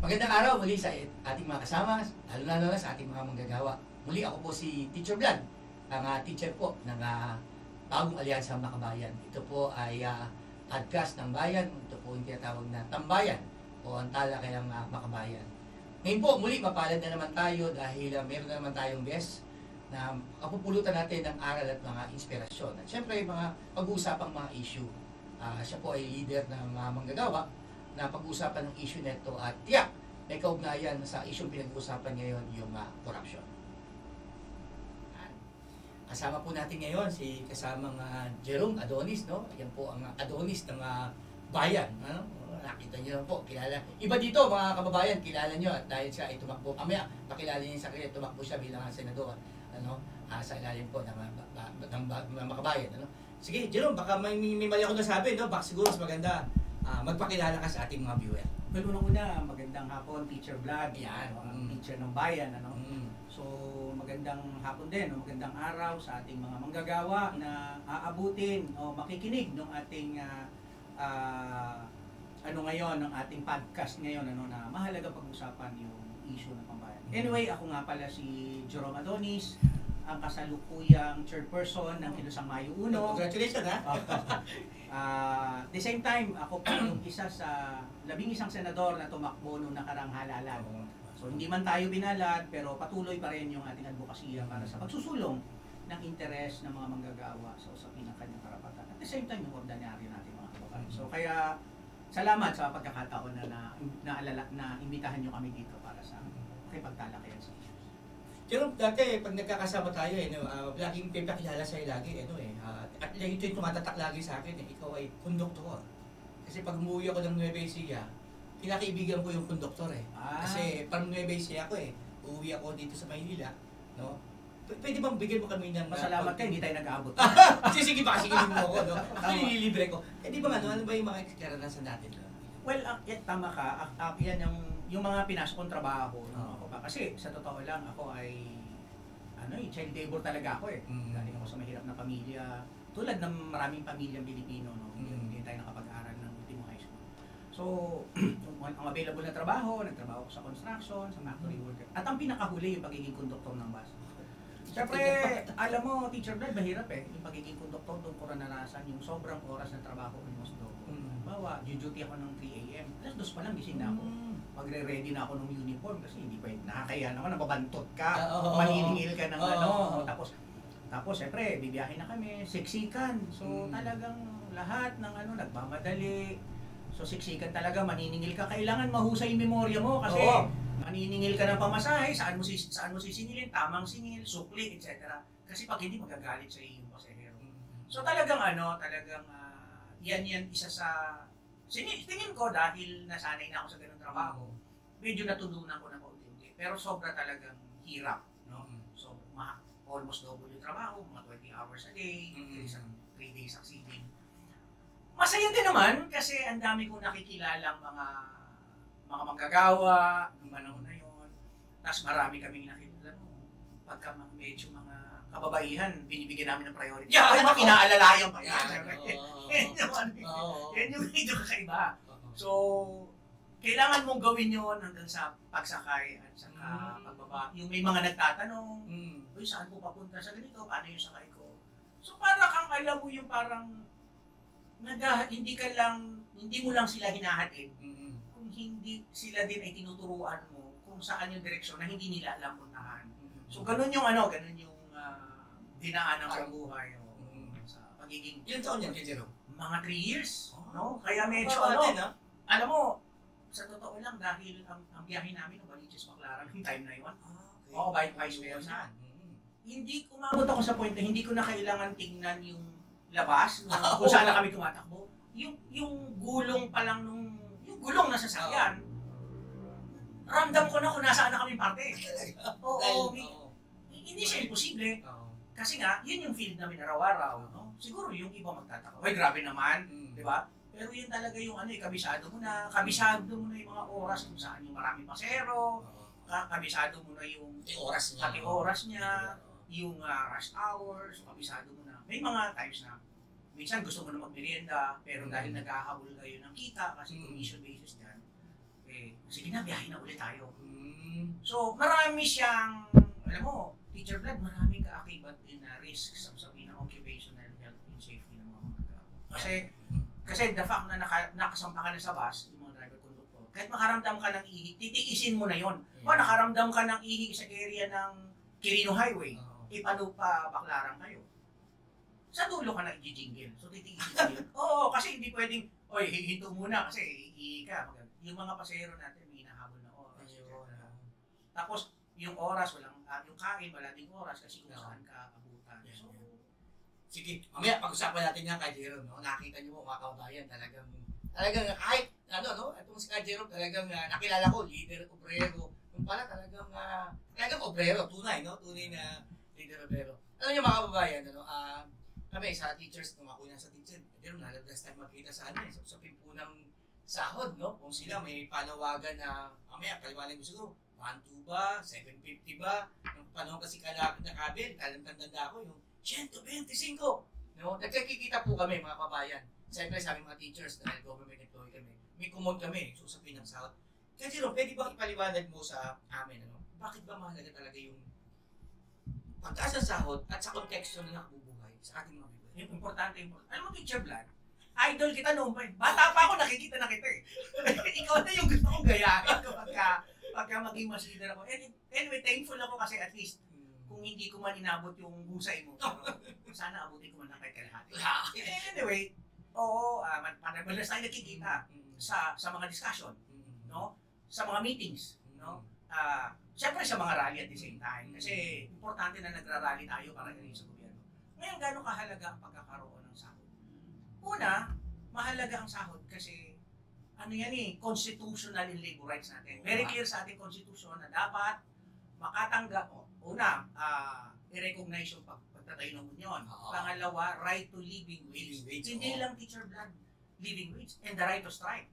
Magandang araw muli sa ating mga kasama, lalo na sa ating mga manggagawa. Muli ako po si Teacher Vlad, ang teacher po ng Bagong Alyansa Makabayan. Ito po ay podcast ng bayan, ito po yung tinatawag na tambayan o ang talakayang makabayan. Ngayon po, muli mapalad na naman tayo dahil meron na naman tayong guest na kapupulutan natin ng aral at mga inspirasyon. At syempre, mga pag-uusapang mga issue. Siya po ay leader ng mga manggagawa na pag-uusapan ng issue nito at tiyak may kaugnayan sa issue pinag-uusapan ngayon yung corruption. Kasama po natin ngayon si kasamang Jerome Adonis, no? Yan po ang Adonis ng bayan, ano? Nakita niyo lang po, kilala. Iba dito mga kababayan, kilala niyo at dahil siya ay tumakbo. Mamaya pakilala niyo sa kanya, tumakbo siya bilang senador, ano? Sa ilalim po ng makabayan, ano? Sige, Jerome, baka may mali ako nasabi, no? Baka siguro mas maganda magpakilala ka sa ating mga viewer. Well, unang-una, magandang hapon, Teacher Vlad. Yan. Teacher ng bayan, ano? So, magandang hapon din, magandang araw sa ating mga manggagawa na aabutin o makikinig ng ating ng ating podcast ngayon, ano, na mahalaga pag-usapan yung issue ng pambayan. Anyway, ako nga pala si Jerome Adonis, ang kasalukuyang chairperson ng Kilusang Mayo 1. Congratulations, ha? At the same time, ako po yung isa sa 11 senador na tumakbo noong nakarang halalan. So hindi man tayo binalat, pero patuloy pa rin yung ating advokasya para sa pagsusulong ng interes ng mga manggagawa sa usapin ng kanyang karapatan. At the same time, yung ordinaryo natin mga kababayan. So kaya, salamat sa pagkakataon na imbitahan nyo kami dito para sa pakipagtalakayan sa issues. Pero dati, pag nagkakasama tayo, laging pipakilala sa'yo lagi, at ito yung tumatatak lagi sa akin, ikaw ay konduktor. Kasi pag umuwi ako ng Nueva Ecija, kinakaibigan ko yung konduktor Kasi parang Nueva Ecija ako uuwi ako dito sa Maynila, no? Pwede bang bigyan mo kami ng... Masalamat ka, hindi tayo nag-aabot. Sige ba, sige mo ako, no? Nililibre ko. Di ba ano ba yung mga karanasan natin? Well, tama ka. Yan yung mga pinasok kong trabaho. Ako pa. Kasi sa totoo lang, ako ay child labor talaga ako Galing ako sa mahirap na pamilya. Tulad ng maraming pamilyang Pilipino, no? Hindi tayo nakapag-aral ng ultimo high school. So, ang available na trabaho, nagtrabaho ko sa construction, sa factory worker. At ang pinakahuli yung pagiging konduktor ng bus. Siyempre, alam mo, Teacher Vlad, mahirap yung pagiging konduktor, doon ko naranasan yung sobrang oras ng trabaho ko ng Mosdo. Bawa, duty ako ng 3 a.m. Alas 2 pa lang, gising na ako. Magre-ready na ako ng uniform kasi hindi pa nakakaya naman, nababantot ka, maniningil ka ng Tapos, siyempre, bibiyahin na kami, siksikan. So, talagang lahat ng nagmamadali. So, siksikan talaga, maniningil ka. Kailangan mahusay yung memorya mo kasi maniningil ka ng pamasahe, saan mo sisingilin, tamang singil, sukli, etc. Kasi pag hindi, magagalit sa iyo yung pasahero. So, talagang yan isa sa tingin ko dahil nasanay na ako sa ganung trabaho, medyo natutunan ko na kaunti. Pero sobra talagang hirap, no? So, almost double yung trabaho, mga 20 hours a day, 3 days succeeding. Masaya din naman kasi ang dami kong nakikilalang mga manggagawa ng panahon na yun. Tapos marami kaming nakikita pagka medyo mga kababaihan, binibigyan namin ng priority. Ay, inaalalayan pa yan. Yan yung medyo kakaiba. So, kailangan mong gawin yun hanggang sa pagsakay at saka pagbaba. Yung may mga nagtatanong, uy, saan po papunta sa ganito? Paano yung sakay ko? So, para kang alam mo yung parang hindi mo lang sila hinahatid. Kung hindi sila din ay tinuturuan mo kung saan yung direksyon na hindi nila alam puntahan. So, ganun yung dinaanan sa buhay sa pagiging... Ilan taon yan, Jerome? Mga 3 years. No? Kaya medyo alam mo, sa totoo lang, dahil ang biyahe namin ng Baliches Baclaran, yung time na yun. Oo, vice versa. Hindi kumabot ako sa point na hindi ko na kailangan tingnan yung labas, kung saan na kami tumatakbo. Yung gulong pa lang yung gulong na sasakyan, ramdam ko na kung nasaan na kami parte. Hindi siya imposible. Kasi nga, yun yung field namin araw-araw. No? Siguro yung iba magtataka, ay grabe naman, di ba? Pero yun talaga yung kabisado mo na yung mga oras kung saan yung maraming pasero, kabisado mo na yung oras niya, yung rush hours, kabisado mo na. May mga times na minsan gusto mo na magmerienda, pero dahil naghahabol kayo ng kita kasi commission basis dyan, Sige na, biyahe na ulit tayo. Mm. So, marami siyang, alam mo, Teacher Vlad, maraming kaakibat in risk sa sabihin ng occupational health and safety ng mga manggagawa. Kasi the fact na nakasampa ka na sa bus, yung mga driver conductor, kahit makaramdam ka ng ihi, titiisin mo na yon. O nakaramdam ka ng ihi sa area ng Quirino Highway, paano pa baklaran kayo? Sa dulo ka na i-jingle. So, titiisin mo yun. Oo, kasi hindi pwedeng, oy, hihinto muna kasi ihi ka. Yung mga pasahero natin, may hinahabol na oras. Tapos, yung oras, yung kain, wala ding oras kasi kung saan ka abutan. So, sige, mamaya pag-usapan natin yan kay Jerome, no? Nakita niyo po mga kababayan, talagang kahit, itong si Jerome talagang nakilala ko, leader, obrero, yung pala talagang obrero, tunay, no? Tunay na leader, obrero. Ano niyo mga kababayan, kami sa teachers, nung ako na sa teacher, Jerome, nalagdas tayo magkita sa sa pimpunang sahod, no? Kung sila may panawagan na, mamaya, kaliwanag mo siguro, 1-2 ba? 750 ba? Nung panahon kasi kalakad na kabil, tanda ako yung 125. No? Nagkakikita po kami mga kabayan. Siyempre sa aming mga teachers, dahil government employee kami, may kumon kami, susapin ng sahod. Kaya Jerome, pwede ba ipaliwanag mo sa amin, bakit ba mahalaga talaga yung pagtaas ng sahod at sa konteksto na nakabubuhay sa ating mga bibig? yung importante. Alam mo, Teacher Vlad, idol kita noon pa eh. Bata pa ako, nakikita na kita eh. Ikaw na yung gusto kong gayahin pagka maging mas leader ako. Anyway, thankful ako kasi at least kung hindi ko man inabot yung husay mo. Sana abutin ko man lang kahit kalahati. Anyway, oo, madalas tayo nakikita sa mga discussion, no? Sa mga meetings, no? Siyempre sa mga rally at the same time. Kasi importante na nagra-rally tayo para rin sa gobyerno. Ngayon, gano'ng kahalaga ang pagkakaroon ng sahod? Una, mahalaga ang sahod kasi constitutional and labor rights natin. Very clear sa ating constitution na dapat makatanggap, i-recognize yung pagtatayo ng union. Pangalawa, right to living wage. Hindi lang, Teacher Vlad, living wage and the right to strike.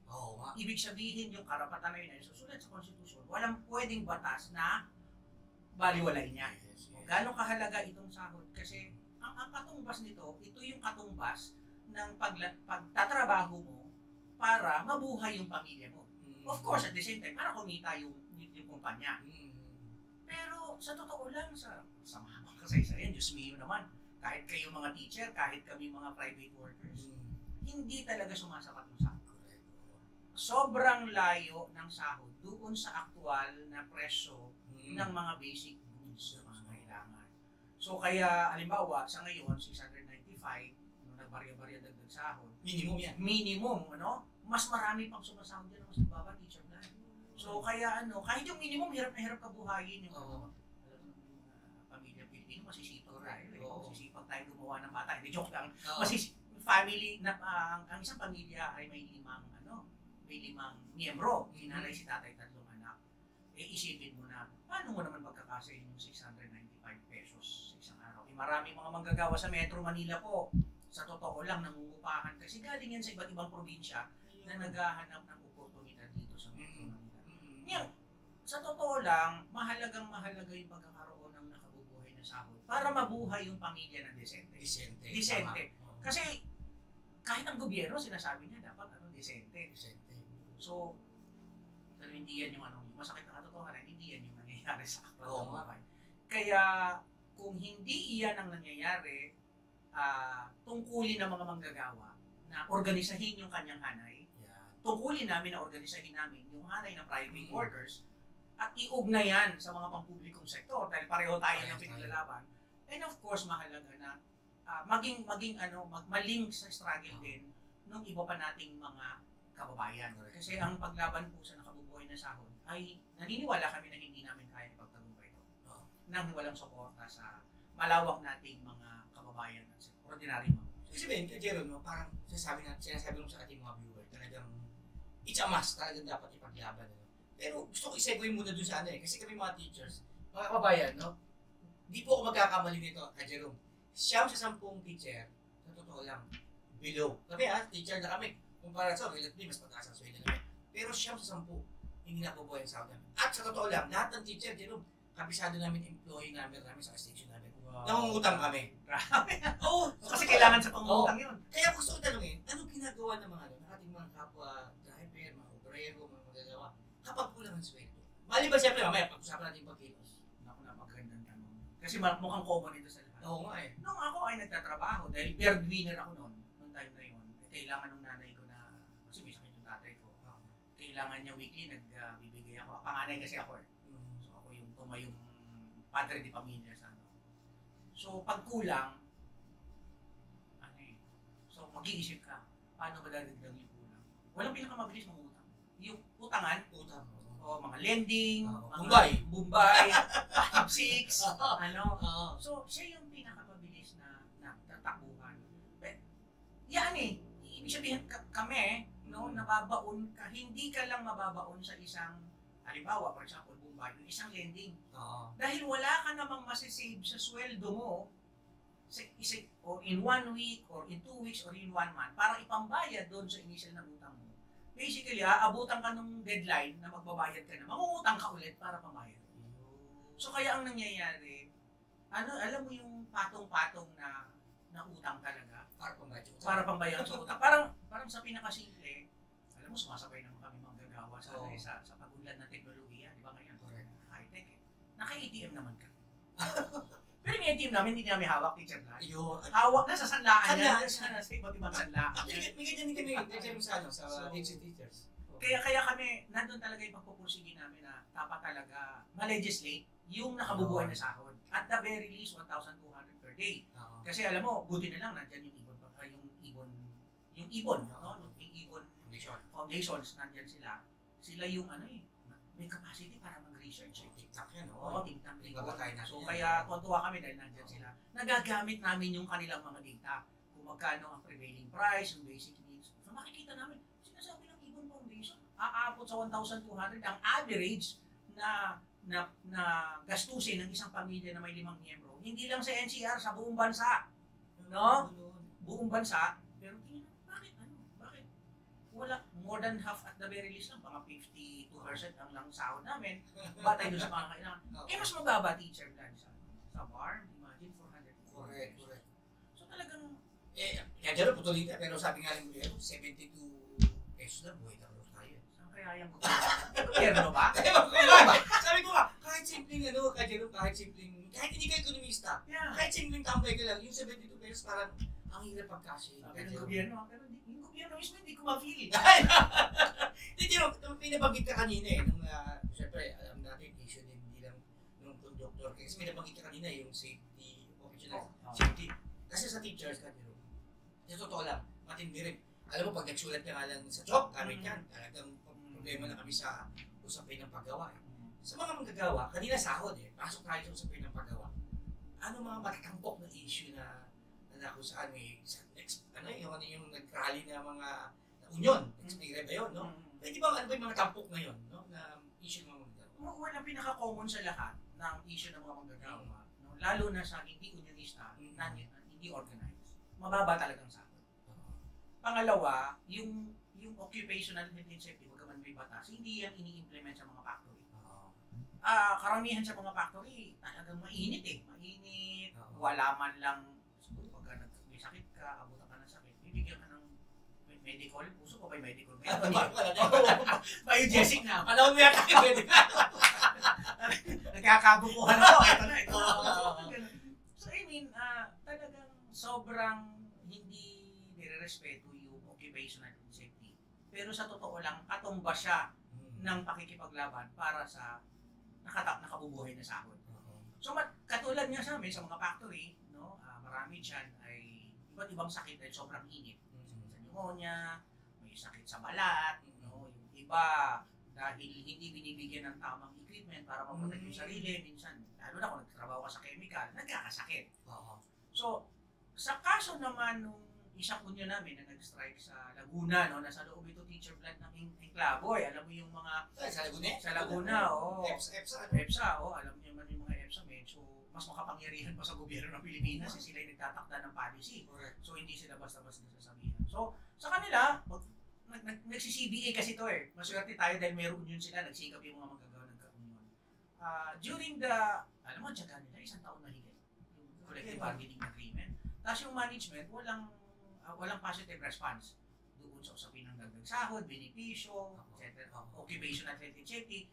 Ibig sabihin yung karapatan na yun ay susulat sa constitution, walang pwedeng batas na baliwalay niya. Gano'ng kahalaga itong sahod? Kasi ang katumbas nito, ito yung katumbas ng pagtatrabaho mo para mabuhay yung pamilya mo. Of course, at the same time, para kumita yung kumpanya. Pero sa totoo lang, sa mahabang kasaysayan, Diyos mio naman, kahit kayo mga teacher, kahit kami mga private workers, hindi talaga sumasapat yung sahod. Sobrang layo ng sahod doon sa aktual na presyo ng mga basic goods na mga kailangan. So kaya, halimbawa, sa ngayon, 695, nung nagbarya-barya dagdag sahod, Minimum yan. Minimum, mas marami pang sumasahod dyan, mas nagbaba, Teacher Vlad. So kaya kahit yung minimum, hirap na hirap ka buhayin yung pamilya Pilipino, masisipag tayo. Masisipag tayo gumawa ng bata. Hindi, joke lang. Family, ang isang pamilya ay may limang miyembro. Si nanay, si tatay, 3 anak. Isipin mo na, paano mo naman pagkakasayin yung 695 pesos sa isang araw? Maraming mga manggagawa sa Metro Manila po, sa totoo lang, nangungupahan kasi galing yan sa iba't ibang probinsya na naghahanap ng oportunidad dito sa Metro Manila. Ngayon, sa totoo lang, mahalaga yung pagkakaroon ng nakabubuhay na sahod para mabuhay yung pamilya ng desente. Desente. Kasi kahit ang gobyerno, sinasabi niya dapat desente. So, pero hindi yan yung masakit na katotohanan, hindi yan yung nangyayari sa aktual na buhay. Kaya, kung hindi iyan ang nangyayari, tungkulin ng mga manggagawa na organisahin yung kanyang hanay, tungkulin namin na organisahin namin yung hanay ng private workers at iugnayan sa mga pampublikong sektor dahil pareho tayo ng pinaglalaban. And of course, mahalaga na maling sa struggle din ng iba pa nating mga kababayan. Kasi ang paglaban po sa nakabubuhay na sahod ay naniniwala kami na hindi namin kaya ipagtagumpay ito. Nang walang suporta sa malawak nating mga kababayan at ordinary mga. Kasi Ben, Jerome, parang sinasabi mo sa ating mga viewer, talagang it's a must, talagang dapat ipaglaban. Pero gusto ko i-segue muna dun sa kasi kami mga teachers, mga kababayan, di po ako magkakamali nito, Jerome. Siyam sa 10 teacher, sa totoo lang, below. Kami teacher na kami. Kumpara sa relatively, mas mataas ang sweldo namin. Pero siyam sa 10, hindi nabubuhay ang sahod namin. At sa totoo lang, lahat ng teacher, Jerome, kabisado namin employee namin sa station namin. Nangungutang kami. Grabe. Kasi kailangan sa pangungutang yun. Kaya gusto ko tanongin, anong ginagawa ng mga ating mga kapwa driver, mga obrero, mga magagawa, Maliban siyempre, mamaya, pag-usapan natin yung pagkilos. Naku, napagandang tanong. Kasi mukhang common ito sa lahat. Oo nga eh. Nung ako ay nagtatrabaho, dahil breadwinner ako noon, nung time na yun, kailangan ng nanay ko na, kasi may sakit yung tatay ko, kailangan niya weekly, nagbibigay ako. Panganay kasi ako eh. So ako yung tumayong padre di pamilya sa ano. So pag kulang, ano eh, so mag-iisip ka, paano ba dadagdag yung kulang? Walang pinakamabilis mangutang. Yung utangan, Utang. o mga lending, Mumbai. Mumbai, 5-6, ano. Oo. So, siya yung pinakamabilis na tatakbuhan. But, yan eh. Ibig sabihin kami, no, nababaon ka, hindi ka lang mababaon sa isang, halimbawa, for example, Mumbai, yung isang lending. Oo. Dahil wala ka namang masisave sa sweldo mo, or in 1 week, or in 2 weeks, or in 1 month, para ipambayad doon sa initial na utang mo. Basically, abutan ka nung deadline na magbabayad ka na, mangungutang ka ulit para pambayad. So kaya ang nangyayari, alam mo yung patong-patong na utang talaga Para pambayad yung utang. para pambayad sa utang. Parang sa pinakasimple, alam mo sumasabay naman kami manggagawa sa pag-unlad ng teknolohiya, di ba ngayon? High-tech eh. Naka-ATM naman ka. Pero yung ATM namin, hindi namin hawak, teacher na. Ayun. Hawak na sa sanlaan Sanlaan. yan. Sa iba't ibang sanlaan. May ganyan din kami, ganyan sa agency teachers. Kaya kami, nandun talaga yung pagpupursige namin na dapat talaga ma-legislate yung nakabubuhay na sahod. At the very least, 1,200 per day. Oo. Kasi alam mo, buti na lang, nandyan yung ibon, yung ibon, no? Yung ibon foundations, nandyan sila. Sila yung may capacity para mag-research. TikTok yan, Oo, TikTok. Babatayin natin So yan. kaya tuwa kami dahil nandyan sila. Nagagamit namin yung kanilang mga data. Kung magkano ang prevailing price, yung basic needs. So makikita namin, sinasabi ng Ibon Foundation, aabot sa 1,200 ang average na gastusin ng isang pamilya na may 5 miyembro. Hindi lang sa NCR, sa buong bansa. No? Buong bansa. Pero tingnan, bakit? Wala, more than half at the very least lang, mga 52% ang lang sahod namin. Batay doon sa mga kailangan. Eh, mas mababa, teacher plan sa bar. Imagine, 400. Correct. So talagang, Kaya dyan, putulita, pero sabi nga ng gobyerno, 72 pesos na, buhay na tayo. saan kaya yung gobyerno ba? Sabi ko nga, kahit simpleng kahit hindi ka ekonomista, Yeah. kahit simpleng tambay ka lang, yung 72 pesos parang ang hirap pagkasya. Sabi ng gobyerno, pero yung gobyerno mismo hindi ko ma-feel. Hindi, pinabanggit ka kanina eh, nung, siyempre, alam natin, issue din, hindi lang nung conductor, kasi pinabanggit ka kanina yung safety, occupational safety. Kasi sa teachers, kanino, sa totoo lang, matindi rin. Alam mo, pag nagsulat ka nga lang sa job, gamit yan, talagang problema na kami sa usapin ng paggawa. Sa mga manggagawa, kanina sahod eh, pasok tayo sa usapin ng paggawa. Ano mga matatampok na issue na kung saan yung nag-rally na mga union, expire ba yun, no? Pwede ba, ano ba yung mga tampok na yun, no? Na issue ng mga manggagawa? Walang pinaka-common sa lahat ng issue ng mga manggagawa, no? Lalo na sa hindi unionista, hindi organized. Mababa talagang sahod. Pangalawa, yung occupational health and safety, bagaman may batas, hindi yan ini-implement sa mga factory. Karamihan sa mga factory, talagang mainit eh. Mainit, wala man lang, siguro pag may sakit ka, abutan ka ng sakit, bibigyan ka ng medical, puso ko ba yung medical? Biogesic na. Panahon mo yata yung medical. Nagkakabukuhan ako, ito. So I mean, talagang sobrang hindi nire-respeto yung occupational safety. Pero sa totoo lang, katumba siya ng pakikipaglaban para sa nakabubuhay na sahod. So katulad nga sa amin, sa mga factory, no, marami dyan ay iba't ibang sakit dahil sobrang init. Sa pneumonia, may sakit sa balat, no, yung iba dahil hindi binibigyan ng tamang equipment para maprotect yung sarili, minsan, lalo na kung nagtatrabaho ka sa chemical, nagkakasakit. So, sa kaso naman nung isang union namin na nag-strike sa Laguna, no, nasa loob ito teacher plant ng Enclavoy, alam mo yung mga sa Laguna, EPSA, alam niyo man yung mga EPSA, medyo mas makapangyarihan pa sa gobyerno ng Pilipinas, sila yung nagtatakda ng policy. So hindi sila basta-basta nasasabihan. So sa kanila, nagsi-CBA kasi to eh. Maswerte tayo dahil mayroon union sila, nagsikap yung mga manggagawa ng ka-union. During the, alam mo, tsaga nila, 1 taon na higit, yung collective bargaining agreement. Tapos yung management, walang positive response doon sa usapin ng dagdag sahod, benepisyo, etc. Occupational health and safety.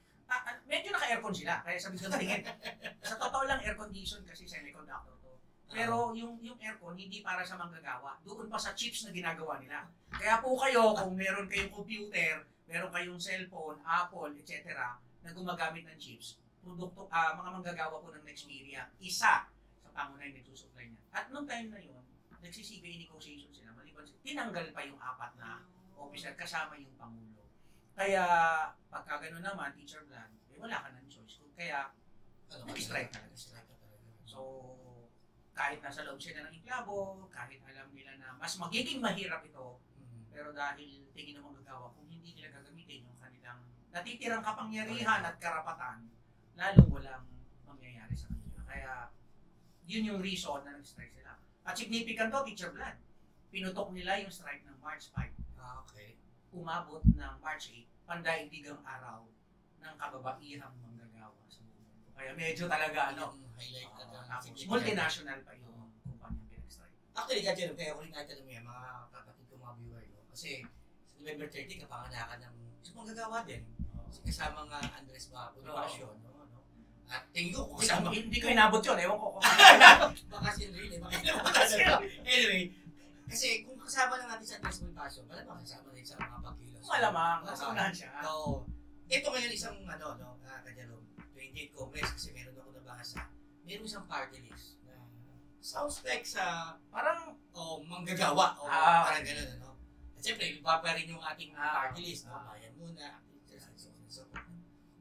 medyo naka-aircon sila, kaya sabi ko tingin. Sa totoo lang, air condition kasi semiconductor to. Pero yung aircon, hindi para sa manggagawa. Doon pa sa chips na ginagawa nila. Kaya po kayo, kung meron kayong computer, meron kayong cellphone, Apple, etc., na gumagamit ng chips, produkto, mga manggagawa po ng Nexperia, isa sa pangunahing nagsusupply niya. At noong time na yun, nagsi-CBA negotiation sila, maliban sila, tinanggal pa yung 4 na officer kasama yung Pangulo. Kaya, pagka gano'n naman, Teacher Blan, wala ka ng choice. Kaya, nag-strike talaga. So, kahit nasa loob sila ng inklabo, kahit alam nila na mas magiging mahirap ito, pero dahil tingin ng manggagawa, kung hindi nila gagamitin yung kanilang natitirang kapangyarihan at karapatan, lalong walang mangyayari sa kanila. Kaya, yun yung reason na nag-strike sila. At significant to, Teacher Blan, pinutok nila yung strike ng March 5. Okay. Umabot ng March 8, pandaigdigang araw ng kababaihang manggagawa sa mundo. Kaya medyo talaga highlight na tapos multinational pa yung kumpanyang pinag-strike. Actually, Gadget, kaya ko rin natin yung mga kapatid ko mga viewer, no? Kasi sa November 30, kapanganakan ng isang manggagawa din. Kasi kasama nga Andres Bonifacio, no? At tingin ko, kasama. Hindi ko inabot yun, ewan ko kung baka sinrili, Anyway, kasi kung kasama lang natin sa Andres Bonifacio, malamang kasama rin sa mga pagkilos. malamang, nasunahan siya. So, ito ngayon isang Kajalong, 28 Congress, kasi meron ako nabasa, meron isang party list na sounds like sa parang manggagawa o parang gano'n, ano. At siyempre, iba pa rin yung ating party list, no? Bayan muna, so,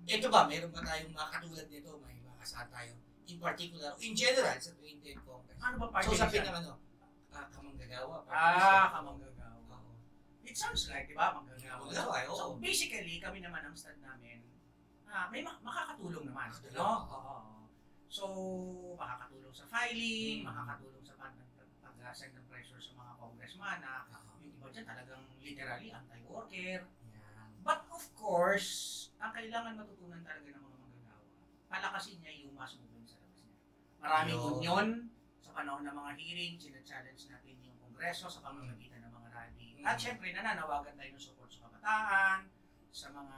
ito ba, meron ba tayong mga katulad nito, may mga asahan tayo, in particular, in general, sa 28 Congress? Ano ba party So, list sabi yan? ng kamanggagawa. Kamanggagawa. It sounds like, di ba, manggagawa. Manggagawa, So, basically, kami naman ang stand namin, may makakatulong naman. No? Oo. So, makakatulong sa filing, makakatulong sa pag-send ng pressure sa mga congressman na yung iba dyan talagang literally anti-worker. But of course, ang kailangan matutunan talaga ng mga manggagawa, palakasin niya yung mass movement sa labas niya. Maraming union sa panahon ng mga hearing, sina-challenge natin yung kongreso sa pamamagitan ng mga rally. At syempre, nananawagan tayo ng support sa kabataan, sa mga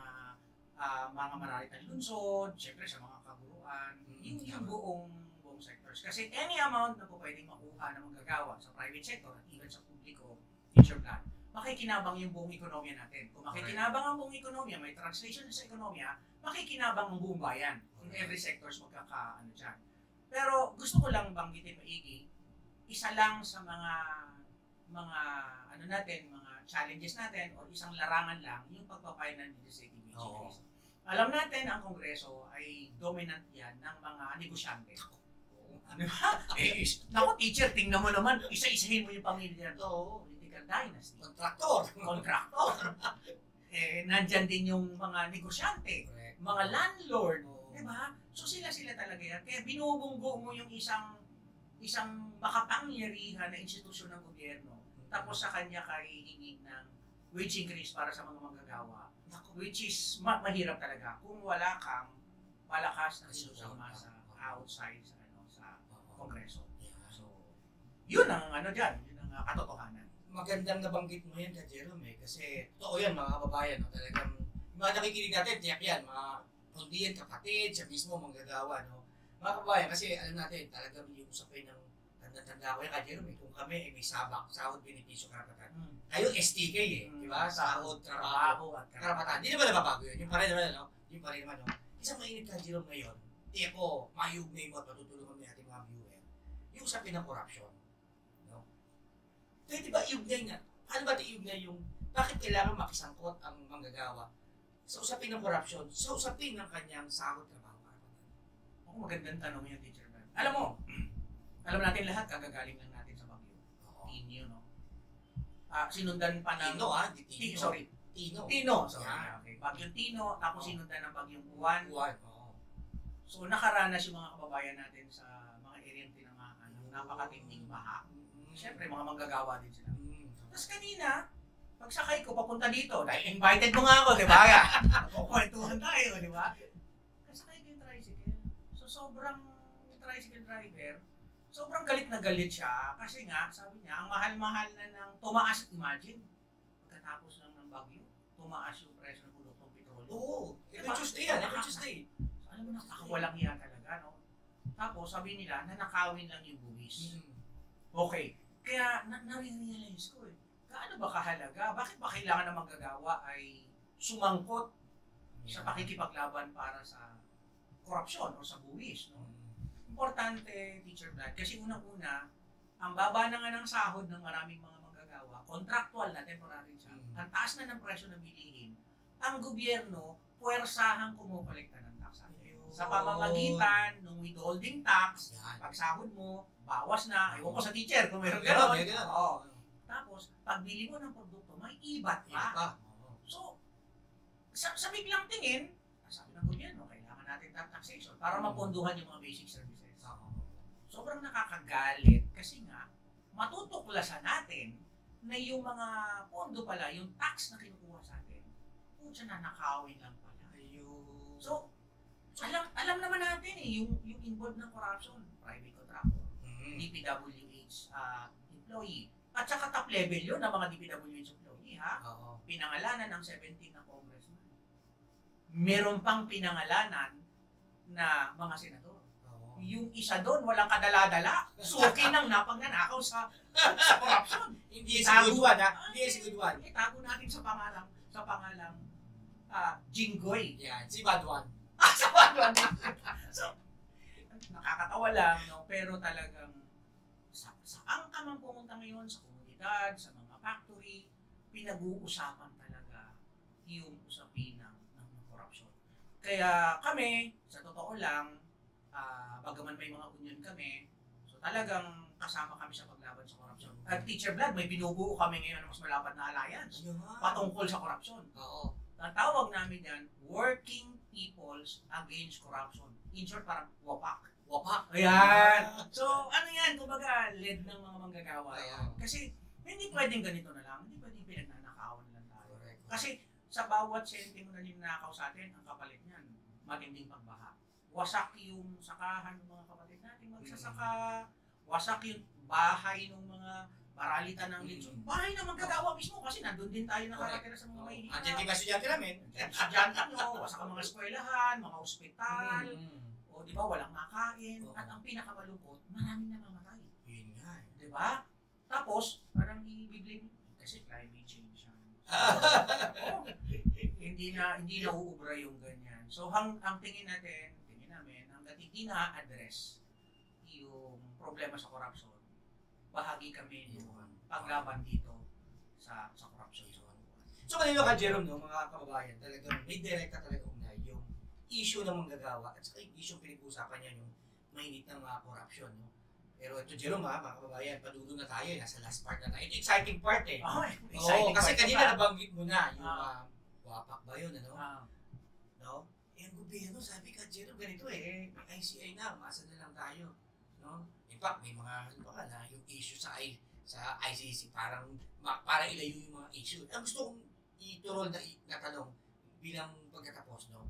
maralitang lungsod, syempre sa mga kaguruan, yung buong sectors. Kasi any amount na po pwedeng makuha ng manggagawa sa private sector at even sa publiko, Teacher Blan, makikinabang yung buong ekonomiya natin. Kung makikinabang ang buong ekonomiya, may translation sa ekonomiya, makikinabang ang buong bayan. In every sectors magkakaano dyan. Pero gusto ko lang banggitin maigi, isa lang sa mga mga challenges natin o isang larangan lang yung pagpapay ng legislative agencies. Alam natin ang Kongreso ay dominant yan ng mga negosyante. Ano ba? Naku, teacher, tingnan mo naman, isa-isahin mo yung pamilya. Political dynasty. Kontraktor. Nandyan din yung mga negosyante, mga landlord. Diba? So sila talaga yan. Kaya binubunggo mo yung isang makapangyarihan na institusyon ng gobyerno. Tapos sa kanya ka hihingin ng wage increase para sa mga manggagawa. Which is mahirap talaga kung wala kang malakas na sinusama sa outside sa Kongreso. So, yun ang dyan, yun ang katotohanan. Magandang nabanggit mo yan, Jerome, kasi totoo yan mga kababayan, no? Talagang mga nakikinig natin, tiyak yan, mga kundi yan kapatid, siya mismo manggagawa, no? Mga kababayan, kasi alam natin, talagang yung usapin ng tanda-tanda ko yan, Jerome, kung kami ay may sahod, benepisyo, karapatan. Kayo STK di ba? Sahod, trabaho, at karapatan. Hindi naman nababago yun. Yung pa rin naman, no? Yung pa rin naman, no? Isang mainit ka, Jerome, ngayon, ako, mayugnay mo at matutulungan mo ating mga viewer. Yung usapin ng corruption, no? Pwede ba iugnay nga? Paano ba iugnay yung, bakit kailangan makisangkot ang manggagawa sa usapin ng corruption, sa usapin ng kanyang sahod, trabaho, karapatan? Ako, magandang tanong yan, Teacher Man. Alam mo, alam natin lahat, kagagaling lang natin sa Baguio. Tinio, no? Sinundan pa ng... Tino. Sorry. Okay. Bagyong Tino, tapos sinundan ng Bagyong Juan. So nakaranas yung mga kababayan natin sa mga area tinamahan ng napakatinding baha. Siyempre, mga manggagawa din sila. Tapos kanina, pagsakay ko papunta dito, dahil invited mo nga ako, di ba? Kukwentuhan tayo, di ba? Kasakay ko yung tricycle. So sobrang tricycle driver, sobrang galit na galit siya kasi nga, sabi niya, ang mahal-mahal na ng tumaas. Imagine, pagkatapos lang ng bagyo, tumaas yung presyo ng produktong petrolyo. Oo, every Tuesday yan, every Tuesday. Alam mo, nakakawalang yan talaga, no? Tapos sabi nila, nanakawin lang yung buwis. Okay, kaya nare-realize ko gaano ba kahalaga? Bakit ba kailangan na manggagawa ay sumangkot sa pakikipaglaban para sa korupsyon o sa buwis, no? Importante, Teacher Vlad, kasi unang-una, ang baba na nga ng sahod ng maraming mga manggagawa, contractual na, temporary siya, ang taas na ng presyo ng bilihin, ang gobyerno, puwersahang kumukolekta ng tax. Sa pamamagitan ng withholding tax, pag sahod mo, bawas na. Ewan ko sa teacher kung meron gano'n. Oo. Tapos, pagbili mo ng produkto, may ibat pa. So, sa biglang tingin, sabi ng gobyerno, kailangan natin taxation para maponduhan yung mga basic services. Sobrang nakakagalit kasi nga, matutuklasan natin na yung mga pondo pala, yung tax na kinukuha sa atin, putya na nakawin lang pala. So, alam naman natin yung involved ng corruption, private contractor, DPWH employee, at saka top level yun ng mga DPWH employee, ha? Pinangalanan ng 17 na congressman. Meron pang pinangalanan na mga senador. Yung isa doon, walang kadala-dala. Suki ng napagnanakaw sa corruption. Hindi si good one, ha? Hindi si good one. Itago natin sa pangalang Jinggoy. Yan, si bad one. Sa bad one. So, nakakatawa lang, no? Pero talagang saan ka man pumunta ngayon, sa komunidad, sa mga factory, pinag-uusapan talaga yung usapin ng korupsyon. Kaya kami, sa totoo lang, bagaman may mga union kami, so talagang kasama kami sa paglaban sa korupsyon. At Teacher Vlad, may binubuo kami ngayon ng mas malapad na alliance patungkol sa korupsyon. Ang tawag namin yan, Working Peoples Against Corruption. In short, parang WAPAC. Ayan. So, ano yan? Kumbaga, led ng mga manggagawa. Kasi, hindi pwedeng ganito na lang. Hindi pwedeng pinagnanakawan lang tayo. Kasi, sa bawat sentimo na ninakaw sa atin, ang kapalit niyan, matinding pagbaha. Wasak yung sakahan ng mga kapatid natin magsasaka. Wasak yung bahay ng mga paralitan ng litsyon. Bahay na manggagawa mismo kasi nandun din tayo nakakatira sa mga mahihirap. Andiyan din kasi estudyante namin. Estudyante nyo, wasak ang mga eskwelahan, mga ospital. O di ba, walang makain. At ang pinakamalungkot, maraming namamatay. Yun nga. Di ba? Tapos, parang i-blame kasi climate change yan. Hindi na uubra yung ganyan. So, ang tingin namin, hanggat hindi na-address yung problema sa corruption, bahagi kami ng paglaban dito sa corruption. So, kanino ka, Jerome, no, mga kababayan, talagang may direkta talaga ugnay yung issue ng manggagawa at saka yung issue pinag-uusapan niya yung mainit ng mga corruption. No? Pero ito, Jerome, mga kababayan, padulo na tayo, nasa last part na tayo. Ito, exciting part eh. Exciting kasi part kanina nabanggit mo na yung WAPAC ba yun, ano? No? Yung gobyerno, sabi ka, Jerome, ganito may ICI na, umasa na lang tayo. No? In fact, may mga, na yung issue sa ICC, para ilayo yung mga issue. Ang gusto kong iturol na tanong bilang pagkatapos, no?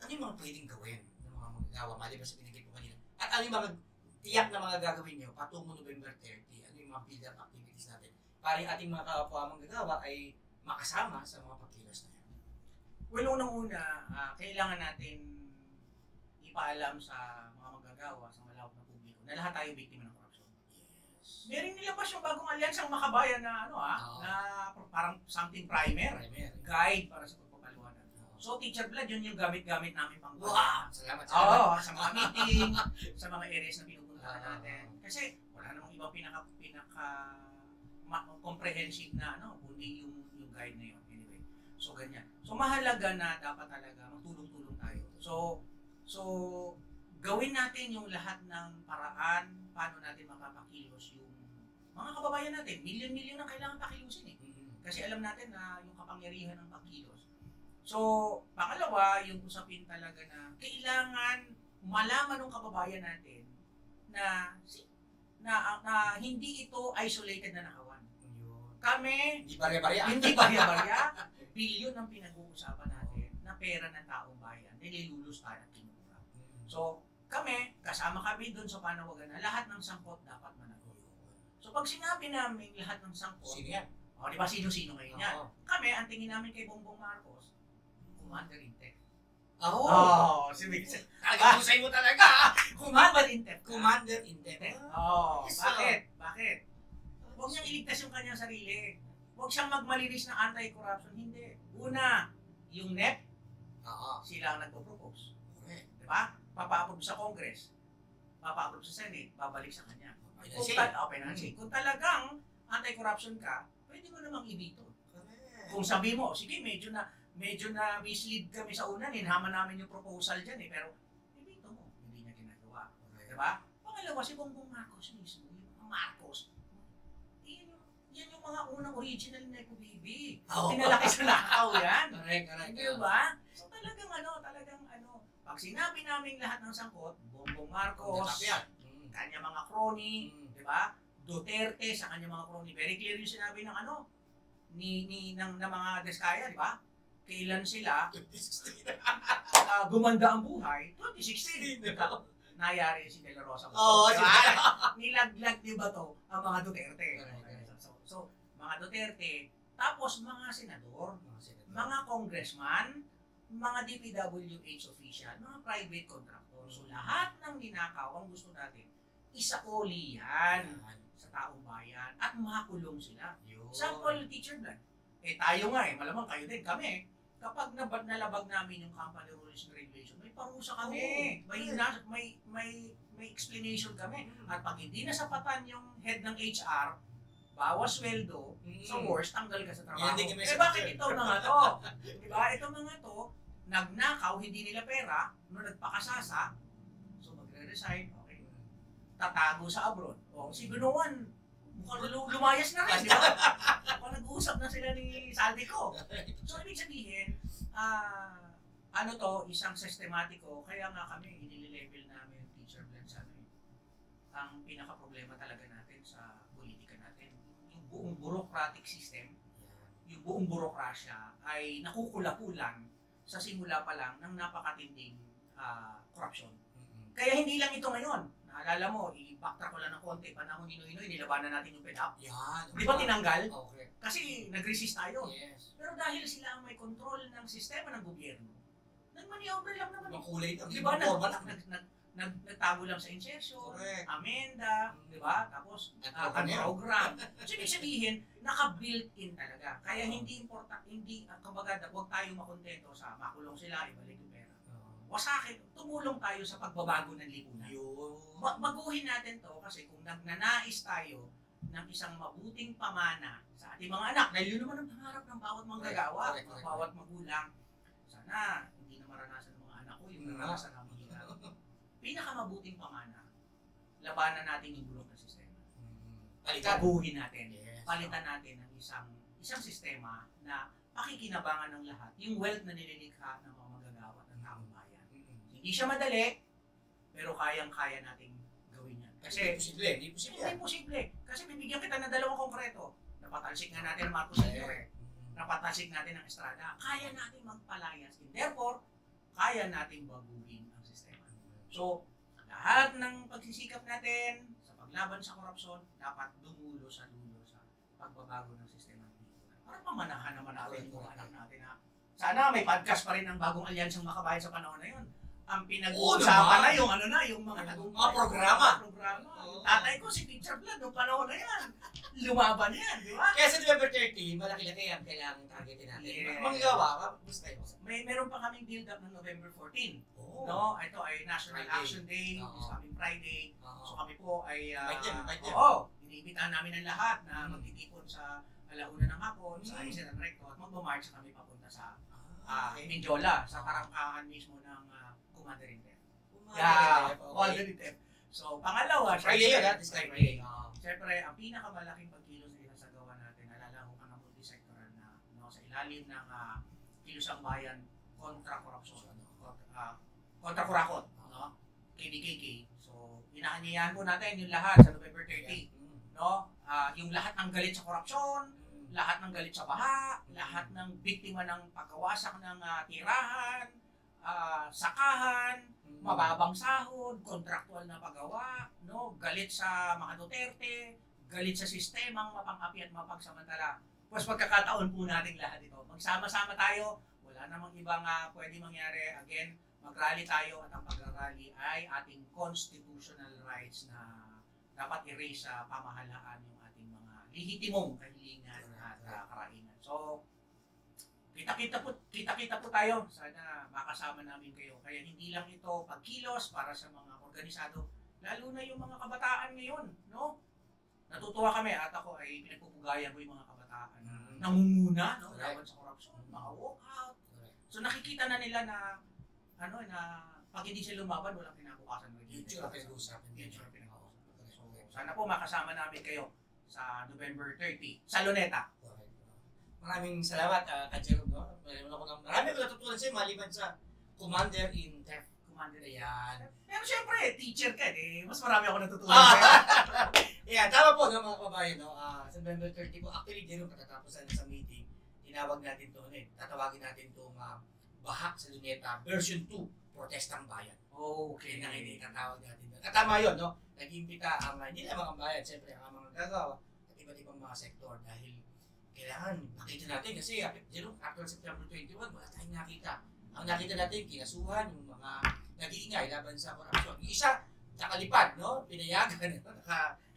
Ano yung mga pwedeng gawin ng mga magagawa, maliban sa binigay ko kanina? At ano yung mga tiyak na mga gagawin nyo patungo November 30? Ano yung mga build-up activities natin para yung ating mga kapwa manggagawa ay makasama sa mga pagkilos na yan? Well, unang-una, kailangan natin ipaalam sa mga manggagawa, sa malawak na publiko, na lahat tayo biktima ng korupsyon. Yes. Meron nilabas yung bagong alyansang makabayan na na parang something primer, guide para sa pagpapaliwanag. So, Teacher Vlad, yun yung gamit-gamit namin pang Salamat. sa mga meeting, sa mga areas na pinupuntahan natin. Kasi wala namang ibang comprehensive na kundi yung guide na yun. Anyway, so ganyan. So mahalaga na dapat talaga magtulong-tulong tayo. So gawin natin yung lahat ng paraan paano natin makapakilos yung mga kababayan natin. Milyon-milyon ang kailangan pakilusin eh. Kasi alam natin na yung kapangyarihan ng pagkilos. So, pangalawa, yung usapin talaga na kailangan malaman ng kababayan natin na hindi ito isolated na nakawan. Kami, Hindi barya-barya. hindi barya-barya, bilyon ang pinag-uusapan natin na pera ng taong bayan, nililulus tayo at kinura. So, kasama kami doon sa panawagan na lahat ng sangkot dapat managot. So, pag sinabi namin lahat ng sangkot, Sino yan? O, di ba sino-sino ngayon yan? Oo. Kami, ang tingin namin kay Bongbong Marcos, Commander in Tech. Oo. si Vincent. Talagang husay mo talaga. Commander in Tech. Commander in Tech. Yes, Bakit? Bakit? Huwag niyang iligtas yung kanyang sarili. Huwag siyang magmalinis ng anti-corruption. Hindi. Una, yung NEP, Oo. sila ang nagpo-propose. Correct. Di ba? Papa-approve sa Congress, papa-approve sa Senate, babalik sa kanya. Financing. Kung talagang anti-corruption ka, pwede mo namang ibito. Correct. Kung sabi mo, sige, medyo na mislead kami sa una, ninhaman namin yung proposal dyan pero ibito mo, hindi niya ginagawa. Correct. Diba? Pangalawa, si Bongbong Marcos mismo, yung mga Marcos, yan yung mga unang original na kubibi. Oo. Pinalaki sa nakaw yan. Correct. Diba? So talagang pag sinabi namin lahat ng sangkot, Bongbong Marcos, kanya mga crony, di ba? Duterte sa kanya mga crony. Very clear yung sinabi ng ng mga Diskaya, di ba? Kailan sila gumanda ang buhay? 2016. Nayari si De La Rosa. Oo, Diba? Nilaglag, di ba to, ang mga Duterte. So, mga Duterte, tapos mga senador, mga congressman, mga DPWH official, mga private contractor. So, lahat ng ninakaw, ang gusto natin, isauli yan sa taong bayan at makulong sila. Sample, Teacher Blan. Tayo nga malamang kayo din, kami. Kapag nalabag namin yung company rules and regulation, may parusa kami. May explanation kami. At pag hindi nasapatan yung head ng HR, bawas sweldo, sa worst, tanggal ka sa trabaho. Bakit ito mga to? Diba? Ito mga to, nagnakaw, hindi nila pera, nung nagpakasasa, so magre-resign, okay. Tatago sa abroad. O, si Gunuan, mukhang lumayas na rin, di ba? Mukhang nag-uusap na sila ni Saldico. So, ibig sabihin, isang sistematiko, kaya nga kami, inililevel namin yung Teacher Blan sa amin. Ang pinaka-problema talaga natin sa politika natin, yung buong bureaucratic system, yung buong burokrasya ay nakukulakulan sa simula pa lang ng napakatinding corruption. Kaya hindi lang ito ngayon. Naalala mo, i-backtrack ko lang ng konti, panahon Ninoy, nilabanan natin yung PEDAP. Di ba tinanggal? Okay. Kasi nag-resist tayo. Yes. Pero dahil sila ang may control ng sistema ng gobyerno, nagmaniobre lang naman. Makulay lang. Di ba? Nagtago lang sa insertion, Correct. amenda, di ba? Tapos, program. So, ibig sabihin, naka-built-in talaga. Kaya hindi kumbaga, huwag tayong makontento sa makulong sila, ibalik yung pera. Sa akin, tumulong tayo sa pagbabago ng lipunan. Baguhin natin to kasi kung nagnanais tayo ng isang mabuting pamana sa ating mga anak, dahil yun naman ang pangarap ng bawat manggagawa, ng bawat magulang, sana hindi na maranasan ng mga anak ko yung naranasan namin hirap. Pinakamabuting pamana, labanan natin yung bulok na sistema. Baguhin natin. Palitan natin ng isang sistema na pakikinabangan ng lahat, yung wealth na nililikha ng mga manggagawa ng taong bayan. Hindi siya madali, pero kayang-kaya nating gawin yan. Kasi Hindi posible. Kasi bibigyan kita ng dalawang konkreto. Napatalsik nga natin ang Marcos Sr. Napatalsik natin ang Estrada. Kaya natin magpalayas. And therefore, kaya natin baguhin ang sistema. So, lahat ng pagsisikap natin sa paglaban sa korupsyon, dapat dumulo sa pagbabago ng sistema ng lipunan. Para pamanahan naman natin yung anak natin na sana may podcast pa rin ng bagong alyansang makabayan sa panahon na yun. Ang pinag-uusapan na yung mga programa. Yung tatay ko si Teacher Blan noong panahon na yan. Lumaban yan, di ba? Kaya sa November 30, malaki-laki ang kailangang targetin natin. Yes. Manggagawa, gusto kayo. Meron pa kaming build-up ng November 14. Oh. No, ito ay National Friday. Action Day, Oo. sa aming Friday. So kami po ay Biden. iniimbitahan namin ang lahat na magtitipon sa alauna ng hapon, sa Aisen and Recto, at magmamarch kami papunta sa Mindiola, sa karangkahan mismo ng Commander in Tech. Commander in Tech. So, pangalawa, Friday yun, this time Friday. Siyempre, ang pinakamalaking pagkilos na ginasagawa natin, alala ko ka ng multi-sectoral na sa ilalim ng Kilusang Bayan kontra korupsyon, kontra kurakot, KDKK. So, inaanyayahan po natin yung lahat sa November 30. No? Yung lahat ng galit sa korupsyon, lahat ng galit sa baha, lahat ng biktima ng pagkawasak ng tirahan, sakahan, mababang sahod, kontraktual na paggawa, no? Galit sa mga Duterte, galit sa sistemang mapang-api at mapagsamantala. Mas magkakataon po nating lahat ito. Magsama-sama tayo, wala namang ibang pwede mangyari. Again, mag-rally tayo at ang pag-rally ay ating constitutional rights na dapat i-raise sa pamahalaan yung ating mga lehitimong kahilingan at karainan. So, kita-kita po tayo. Sana makasama namin kayo. Kaya hindi lang ito pagkilos para sa mga organisado, lalo na yung mga kabataan ngayon, no? Natutuwa kami at ako ay pinagpupugayan ko yung mga kabataan na nangunguna, no? Laban sa korupsyon, mga walkout. So nakikita na nila na pag hindi sila lumaban, walang kinabukasan. Future ang pinag-uusapan. So, sana po makasama namin kayo sa November 30 sa Luneta. Maraming salamat, Ka-Jerome, no? Marami ko natutunan sa'yo, maliban sa Commander-in-Chief. Ayan. Pero syempre, teacher ka, mas marami ako natutunan sa'yo. Yeah, tama po, no, mga kabayan, no? Sa November 30 po, actually, Jerome, katatapos na sa meeting, tinawag natin ito, tatawagin natin itong Bahak sa Luneta, version 2, Protestang Bayan. Okay. Yan ang itatawag natin doon. At tama yun, no? Nag-imbita ang, hindi lang mga bayan, siyempre, ang mga gagawa at iba't ibang mga sektor dahil kailangan makita natin kasi Jerome, after September 21, wala tayong nakita. Ang nakita natin, kinasuhan, yung mga nag-iingay laban sa korupsyon. Yung isa, nakalipad, no? Pinayagan.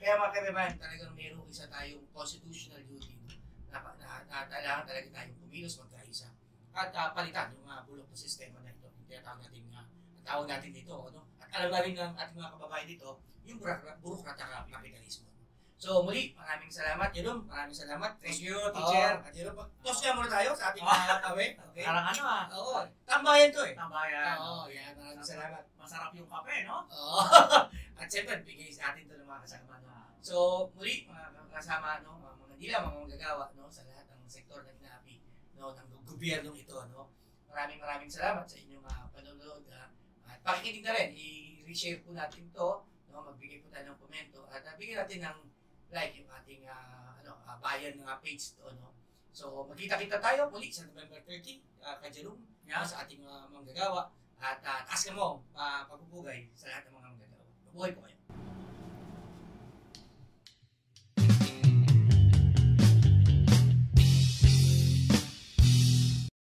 Kaya mga kababayan, talagang mayroong isa tayong constitutional duty na kailangan talaga tayong kumilos, magkaisa. At palitan yung bulok na sistema na ito. Tawag natin dito, no? At alam namin ng ating mga kababayan dito, yung burokrata kapitalismo. So muli, maraming salamat, Jerome. Maraming salamat. Thank you, teacher. Jerome, toss nga muna tayo sa ating mga kawe. Okay? Parang Oo. Tambayan to eh. Tambayan. Oo, yan. Maraming salamat. Masarap yung kape, no? Oo. At siyempre, bigay sa atin ito ng mga kasama. So muli, mga kasama, no? Mga hindi lang mga manggagawa, no? Sa lahat ng sektor na inaapi, no? Ng gobyernong ito, no? Maraming salamat sa inyong panonood. At pakikinig na rin, i-reshare po natin to, no? Magbigay po tayo ng komento at bigyan natin ng like yung ating bayan ng page to, no? So magkita-kita tayo muli sa November 30, Ka-Jerome, sa ating manggagawa at taas ka mo pagpupugay sa lahat ng mga manggagawa. Mabuhay po kayo.